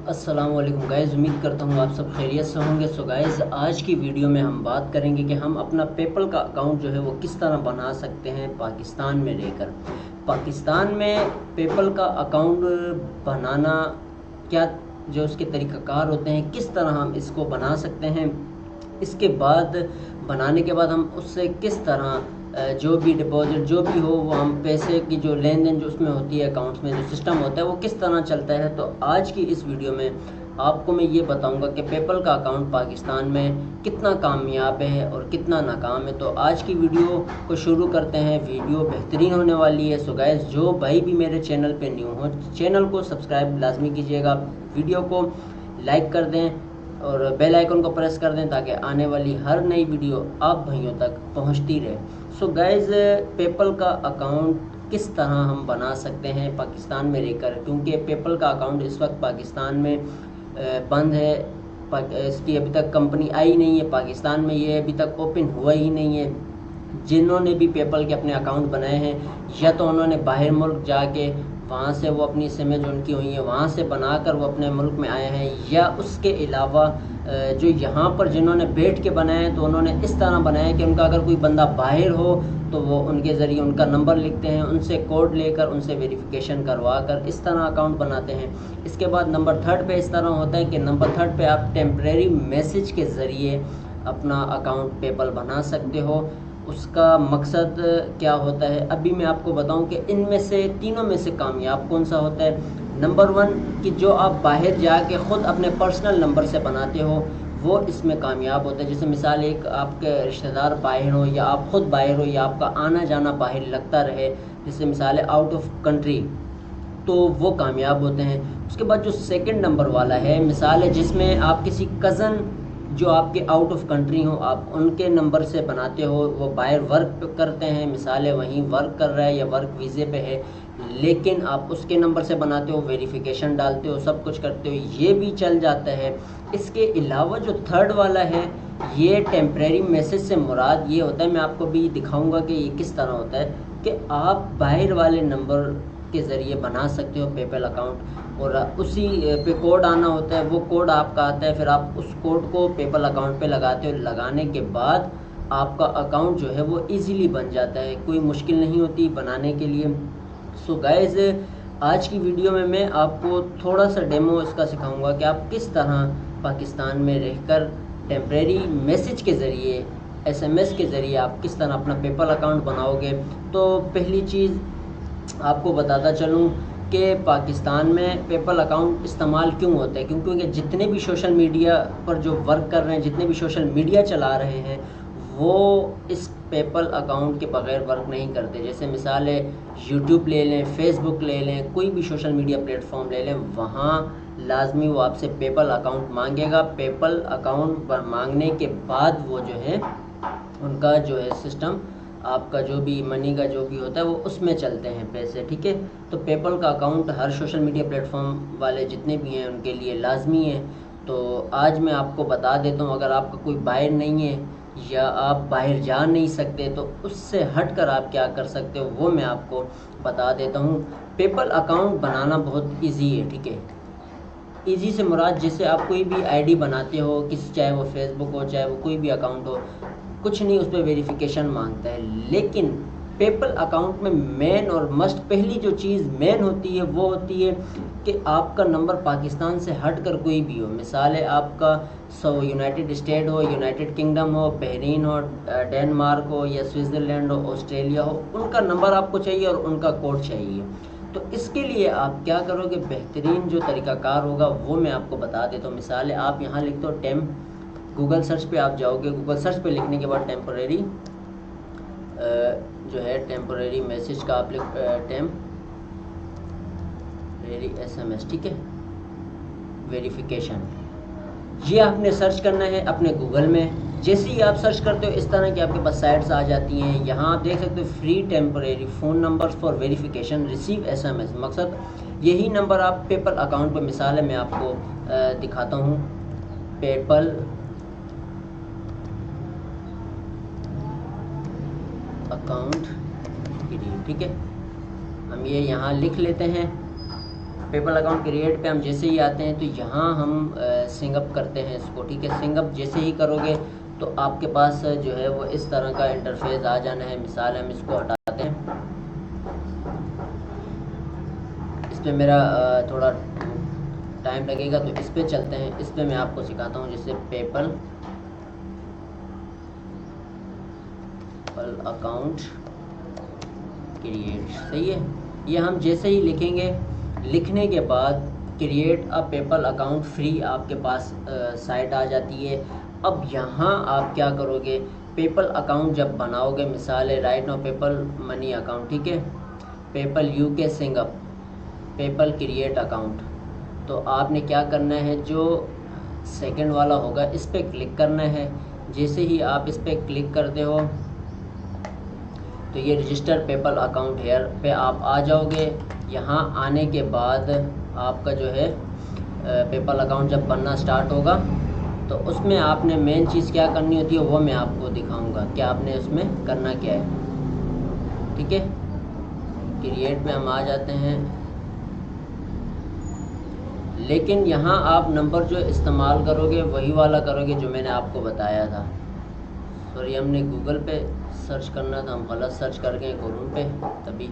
अस्सलाम वालेकुम गाइज़, उम्मीद करता हूँ आप सब खैरियत से होंगे। सो गाइज़, आज की वीडियो में हम बात करेंगे कि हम अपना पेपल का अकाउंट जो है वो किस तरह बना सकते हैं पाकिस्तान में रहकर। पाकिस्तान में पेपल का अकाउंट बनाना क्या, जो उसके तरीक़ाकार होते हैं, किस तरह हम इसको बना सकते हैं। इसके बाद बनाने के बाद हम उससे किस तरह जो भी डिपॉजिट जो भी हो वो हम पैसे की जो लेन देन जो उसमें होती है, अकाउंट्स में जो सिस्टम होता है वो किस तरह चलता है। तो आज की इस वीडियो में आपको मैं ये बताऊंगा कि पेपल का अकाउंट पाकिस्तान में कितना कामयाब है और कितना नाकाम है। तो आज की वीडियो को शुरू करते हैं। वीडियो बेहतरीन होने वाली है। सो गाइस, जो भाई भी मेरे चैनल पे न्यू हो, चैनल को सब्सक्राइब लाजमी कीजिएगा, वीडियो को लाइक कर दें और बेल आइकन को प्रेस कर दें ताकि आने वाली हर नई वीडियो आप भाइयों तक पहुंचती रहे। सो गाइज़, पेपल का अकाउंट किस तरह हम बना सकते हैं पाकिस्तान में रहकर, क्योंकि पेपल का अकाउंट इस वक्त पाकिस्तान में बंद है। इसकी अभी तक कंपनी आई नहीं है पाकिस्तान में, ये अभी तक ओपन हुआ ही नहीं है। जिन्होंने भी पेपल के अपने अकाउंट बनाए हैं, या तो उन्होंने बाहर मुल्क जाके वहाँ से वो अपनी सिमें जो उनकी हुई हैं वहाँ से बनाकर वो अपने मुल्क में आए हैं, या उसके अलावा जो यहाँ पर जिन्होंने बैठ के बनाए हैं तो उन्होंने इस तरह बनाया कि उनका अगर कोई बंदा बाहर हो तो वो उनके ज़रिए उनका नंबर लिखते हैं, उनसे कोड लेकर उनसे वेरिफिकेशन करवा कर इस तरह अकाउंट बनाते हैं। इसके बाद नंबर 3 पे इस तरह होता है कि नंबर 3 पे आप टेम्परेरी मैसेज के ज़रिए अपना अकाउंट पेपल बना सकते हो। उसका मकसद क्या होता है अभी मैं आपको बताऊं कि इनमें से तीनों में से कामयाब कौन सा होता है। नंबर 1 कि जो आप बाहर जाके ख़ुद अपने पर्सनल नंबर से बनाते हो वो इसमें कामयाब होता है। जैसे मिसाल, एक आपके रिश्तेदार बाहर हो या आप ख़ुद बाहर हो या आपका आना जाना बाहर लगता रहे, जैसे मिसाल है आउट ऑफ कंट्री, तो वो कामयाब होते हैं। उसके बाद जो सेकंड नंबर वाला है, मिसाल है जिसमें आप किसी कज़न जो आपके आउट ऑफ कंट्री हो आप उनके नंबर से बनाते हो, वो बाहर वर्क करते हैं, मिसाल है वहीं वर्क कर रहा है या वर्क वीज़े पे है, लेकिन आप उसके नंबर से बनाते हो, वेरिफिकेशन डालते हो, सब कुछ करते हो, ये भी चल जाता है। इसके अलावा जो थर्ड वाला है, ये टेम्परेरी मैसेज से मुराद ये होता है, मैं आपको भी दिखाऊंगा कि ये किस तरह होता है, कि आप बाहर वाले नंबर के ज़रिए बना सकते हो पेपल अकाउंट, और उसी पे कोड आना होता है, वो कोड आपका आता है, फिर आप उस कोड को पेपल अकाउंट पे लगाते हो। लगाने के बाद आपका अकाउंट जो है वो इजीली बन जाता है, कोई मुश्किल नहीं होती बनाने के लिए। सो गाइज़, आज की वीडियो में मैं आपको थोड़ा सा डेमो इसका सिखाऊंगा कि आप किस तरह पाकिस्तान में रहकर टेम्परेरी मैसेज के ज़रिए, SMS के ज़रिए आप किस तरह अपना पेपल अकाउंट बनाओगे। तो पहली चीज़ आपको बताता चलूँ कि पाकिस्तान में पेपल अकाउंट इस्तेमाल क्यों होता है, क्योंकि जितने भी सोशल मीडिया पर जो वर्क कर रहे हैं, जितने भी सोशल मीडिया चला रहे हैं, वो इस पेपल अकाउंट के बगैर वर्क नहीं करते। जैसे मिसाल है यूट्यूब ले लें, फेसबुक ले लें, कोई भी सोशल मीडिया प्लेटफॉर्म ले लें, वहाँ लाजमी वो आपसे पेपल अकाउंट मांगेगा। पेपल अकाउंट मांगने के बाद वो जो है उनका जो है सिस्टम, आपका जो भी मनी का जो भी होता है वो उसमें चलते हैं पैसे, ठीक है। तो पेपल का अकाउंट हर सोशल मीडिया प्लेटफॉर्म वाले जितने भी हैं उनके लिए लाजमी है। तो आज मैं आपको बता देता हूँ, अगर आपका कोई बाहर नहीं है या आप बाहर जा नहीं सकते तो उससे हट कर आप क्या कर सकते हो वो मैं आपको बता देता हूँ। पेपल अकाउंट बनाना बहुत ईजी है, ठीक है। ईजी से मुराद, जैसे आप कोई भी आईडी बनाते हो किसी, चाहे वो फेसबुक हो चाहे वो कोई भी अकाउंट हो, कुछ नहीं उस पर वेरिफिकेशन मांगता है। लेकिन पेपल अकाउंट में मेन और मस्ट पहली जो चीज़ मेन होती है वो होती है कि आपका नंबर पाकिस्तान से हट कर कोई भी हो। मिसाल है आपका यूनाइटेड स्टेट हो, यूनाइटेड किंगडम हो, बहरीन हो, डेनमार्क हो या स्विट्ज़रलैंड हो, ऑस्ट्रेलिया हो, उनका नंबर आपको चाहिए और उनका कोड चाहिए। तो इसके लिए आप क्या करोगे, बेहतरीन जो तरीक़ाकार होगा वो मैं आपको बता देता हूँ। मिसाल है आप यहाँ लिखते हो टेम, गूगल सर्च पे आप जाओगे, गूगल सर्च पे लिखने के बाद टेम्परेरी जो है टेम्परेरी मैसेज का आप लिख टेम्परेरी SMS, ठीक है, वेरिफिकेशन, ये आपने सर्च करना है अपने गूगल में। जैसे ही आप सर्च करते हो इस तरह की आपके पास साइट्स आ जाती हैं। यहाँ आप देख सकते हो free temporary phone numbers for verification receive SMS, मकसद यही नंबर आप पेपल अकाउंट पर, मिसाल है मैं आपको दिखाता हूँ, पेपल अकाउंट, ठीक है, हम ये यहाँ लिख लेते हैं पेपल अकाउंट क्रिएट पे हम जैसे ही आते हैं तो यहाँ हम सिंगअप करते हैं इसको, ठीक है। सिंगअप जैसे ही करोगे तो आपके पास जो है वो इस तरह का इंटरफेस आ जाना है। मिसाल हम इसको हटाते हैं, इस पर मेरा थोड़ा टाइम लगेगा तो इस पर चलते हैं। इस पर मैं आपको सिखाता हूँ, जैसे पेपल अकाउंट क्रिएट, सही है। ये हम जैसे ही लिखेंगे, लिखने के बाद create a PayPal account free आपके पास साइट आ जाती है। अब यहाँ आप क्या करोगे, पेपल अकाउंट जब बनाओगे, मिसाल है right now PayPal money account, ठीक है, PayPal UK sign up, PayPal create account, तो आपने क्या करना है, जो सेकंड वाला होगा इस पर क्लिक करना है। जैसे ही आप इस पर क्लिक करते हो तो ये रजिस्टर पेपल अकाउंट हेयर पे आप आ जाओगे। यहाँ आने के बाद आपका जो है पेपल अकाउंट जब बनना स्टार्ट होगा तो उसमें आपने मेन चीज़ क्या करनी होती है वो मैं आपको दिखाऊंगा कि आपने उसमें करना क्या है, ठीक है। क्रिएट में हम आ जाते हैं, लेकिन यहाँ आप नंबर जो इस्तेमाल करोगे वही वाला करोगे जो मैंने आपको बताया था। सॉरी, हमने गूगल पे सर्च करना था, हम गलत सर्च कर गए क्रोम पे, तभी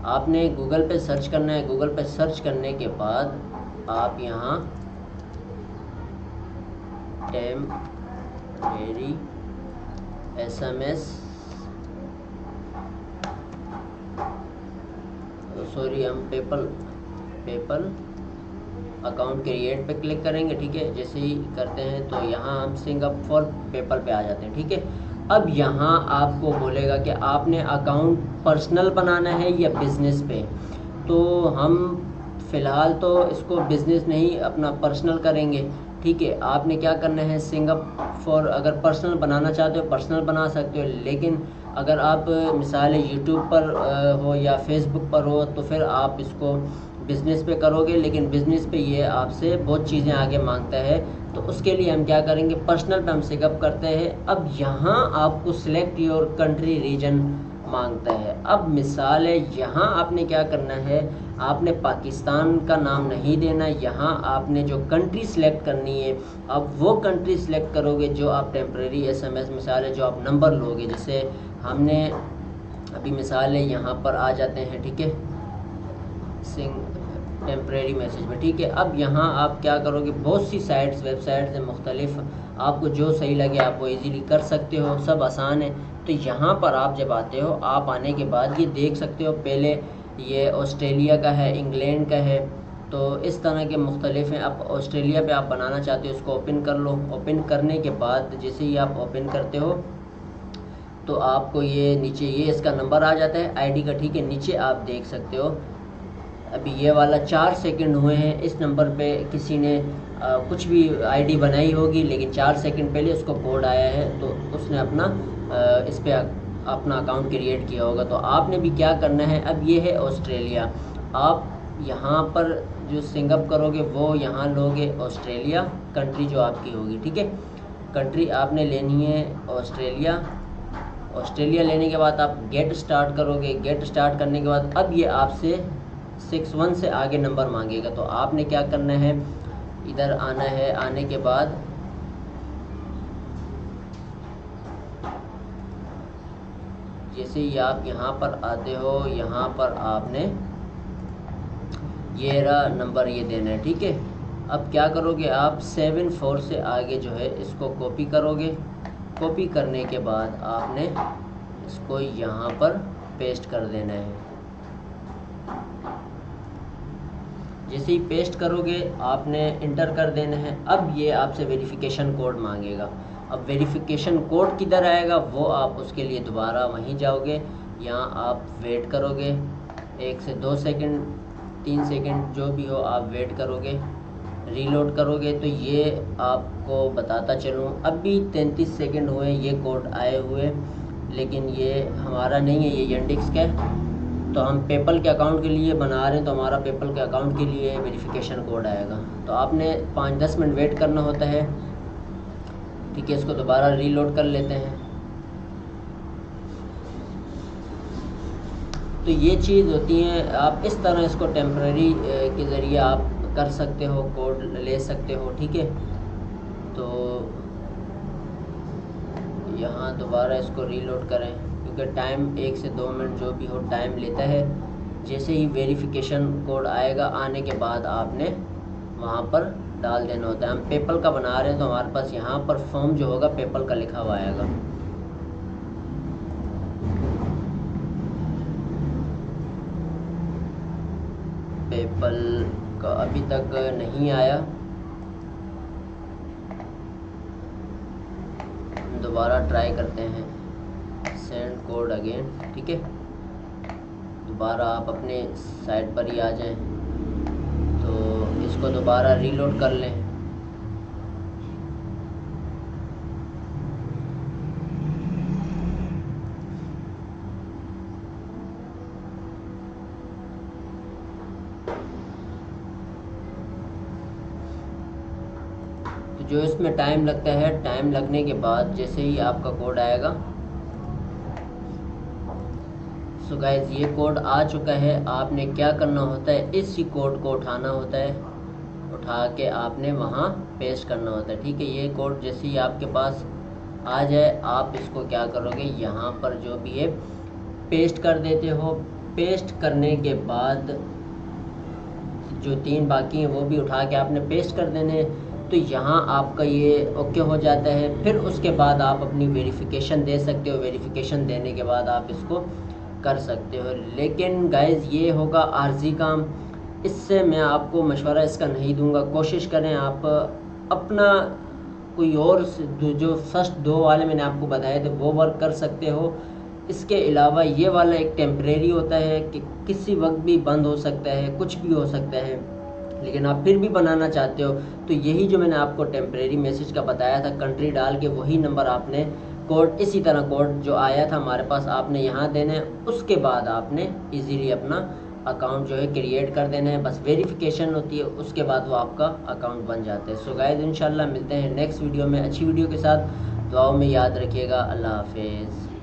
आपने गूगल पे सर्च करना है। गूगल पे सर्च करने के बाद आप यहाँ टेम्परेरी SMS, सॉरी हम पेपल अकाउंट क्रिएट पे क्लिक करेंगे, ठीक है। जैसे ही करते हैं तो यहाँ हम सिंगअप फॉर पेपल पे आ जाते हैं, ठीक है। अब यहाँ आपको बोलेगा कि आपने अकाउंट पर्सनल बनाना है या बिज़नेस पे, तो हम फ़िलहाल तो इसको बिज़नेस नहीं अपना पर्सनल करेंगे, ठीक है। आपने क्या करना है, सिंगअप फॉर, अगर पर्सनल बनाना चाहते हो पर्सनल बना सकते हो, लेकिन अगर आप मिसाल यूट्यूब पर हो या फेसबुक पर हो तो फिर आप इसको बिज़नेस पे करोगे, लेकिन बिज़नेस पे ये आपसे बहुत चीज़ें आगे मांगता है, तो उसके लिए हम क्या करेंगे, पर्सनल पे हम सिंगअप करते हैं। अब यहाँ आपको सिलेक्ट योर कंट्री रीजन मांगता है। अब मिसाल है, यहाँ आपने क्या करना है, आपने पाकिस्तान का नाम नहीं देना, यहाँ आपने जो कंट्री सिलेक्ट करनी है, अब वो कंट्री सिलेक्ट करोगे जो आप टेम्परेरी SMS, मिसाल है जो आप नंबर लोगे, जैसे हमने अभी मिसाल है यहाँ पर आ जाते हैं, ठीक है, टेम्परेरी मैसेज में, ठीक है। अब यहाँ आप क्या करोगे, बहुत सी साइट्स वेबसाइट्स हैं मुख्तलिफ, आपको जो सही लगे आप वो इजीली कर सकते हो, सब आसान है। तो यहाँ पर आप जब आते हो, आप आने के बाद ये देख सकते हो, पहले ये ऑस्ट्रेलिया का है, इंग्लैंड का है, तो इस तरह के मुख्तलिफ हैं। आप ऑस्ट्रेलिया पे आप बनाना चाहते हो, इसको ओपन कर लो। ओपन करने के बाद जैसे ही आप ओपन करते हो तो आपको ये नीचे ये इसका नंबर आ जाता है ID का, ठीक है। नीचे आप देख सकते हो अभी ये वाला 4 सेकंड हुए हैं, इस नंबर पे किसी ने कुछ भी ID बनाई होगी, लेकिन 4 सेकंड पहले उसको कोड आया है तो उसने अपना इस पे अपना अकाउंट क्रिएट किया होगा। तो आपने भी क्या करना है, अब ये है ऑस्ट्रेलिया, आप यहाँ पर जो सिंगअप करोगे वो यहाँ लोगे ऑस्ट्रेलिया, कंट्री जो आपकी होगी, ठीक है। कंट्री आपने लेनी है ऑस्ट्रेलिया। ऑस्ट्रेलिया लेने के बाद आप गेट स्टार्ट करोगे। गेट स्टार्ट करने के बाद अब ये आपसे 61 से आगे नंबर मांगेगा, तो आपने क्या करना है, इधर आना है। आने के बाद जैसे ही आप यहाँ पर आते हो, यहाँ पर आपने ये रहा नंबर ये देना है, ठीक है। अब क्या करोगे, आप 74 से आगे जो है इसको कॉपी करोगे। कॉपी करने के बाद आपने इसको यहाँ पर पेस्ट कर देना है। जैसे ही पेस्ट करोगे आपने इंटर कर देना है। अब ये आपसे वेरिफिकेशन कोड मांगेगा। अब वेरिफिकेशन कोड किधर आएगा, वो आप उसके लिए दोबारा वहीं जाओगे, यहाँ आप वेट करोगे 1 से 2 सेकंड 3 सेकंड जो भी हो, आप वेट करोगे, रीलोड करोगे तो ये आपको बताता चलूँ अभी 33 सेकंड हुए ये कोड आए हुए, लेकिन ये हमारा नहीं है, ये यंडिक्स का है। तो हम पेपल के अकाउंट के लिए बना रहे हैं, तो हमारा पेपल के अकाउंट के लिए वेरिफिकेशन कोड आएगा। तो आपने 5-10 मिनट वेट करना होता है, ठीक है। इसको दोबारा रीलोड कर लेते हैं। तो ये चीज़ होती है। आप इस तरह इसको टेम्प्रेरी के ज़रिए आप कर सकते हो, कोड ले सकते हो, ठीक है। तो यहाँ दोबारा इसको रीलोड करें, क्योंकि टाइम 1 से 2 मिनट जो भी हो टाइम लेता है। जैसे ही वेरिफिकेशन कोड आएगा, आने के बाद आपने वहाँ पर डाल देना होता है। हम पेपल का बना रहे हैं तो हमारे पास यहाँ पर फॉर्म जो होगा पेपल का लिखा हुआ आएगा। पेपल का अभी तक नहीं आया, दोबारा ट्राई करते हैं, सेंड कोड अगेन, ठीक है। दोबारा आप अपने साइट पर ही आ जाएं, तो इसको दोबारा रीलोड कर लें। तो जो इसमें टाइम लगता है, टाइम लगने के बाद जैसे ही आपका कोड आएगा, सो गाइस ये कोड आ चुका है। आपने क्या करना होता है, इसी कोड को उठाना होता है, उठा के आपने वहाँ पेस्ट करना होता है, ठीक है। ये कोड जैसे ही आपके पास आ जाए, आप इसको क्या करोगे, यहाँ पर जो भी है पेस्ट कर देते हो। पेस्ट करने के बाद जो 3 बाकी हैं वो भी उठा के आपने पेस्ट कर देने, तो यहाँ आपका ये ओके हो जाता है। फिर उसके बाद आप अपनी वेरिफिकेशन दे सकते हो। वेरिफिकेशन देने के बाद आप इसको कर सकते हो। लेकिन गाइज़ ये होगा आर्जी काम, इससे मैं आपको मशवरा इसका नहीं दूंगा। कोशिश करें आप अपना कोई और जो फर्स्ट 2 वाले मैंने आपको बताए थे वो वर्क कर सकते हो। इसके अलावा ये वाला एक टेम्परेरी होता है कि किसी वक्त भी बंद हो सकता है, कुछ भी हो सकता है, लेकिन आप फिर भी बनाना चाहते हो तो यही जो मैंने आपको टेम्परेरी मैसेज का बताया था, कंट्री डाल के वही नंबर आपने कोड, इसी तरह कोड जो आया था हमारे पास, आपने यहाँ देना है। उसके बाद आपने इजीली अपना अकाउंट जो है क्रिएट कर देना है। बस वेरिफिकेशन होती है, उसके बाद वो आपका अकाउंट बन जाता है। सो गाइस इंशाल्लाह मिलते हैं नेक्स्ट वीडियो में अच्छी वीडियो के साथ। दुआओं में याद रखिएगा। अल्लाह हाफिज़।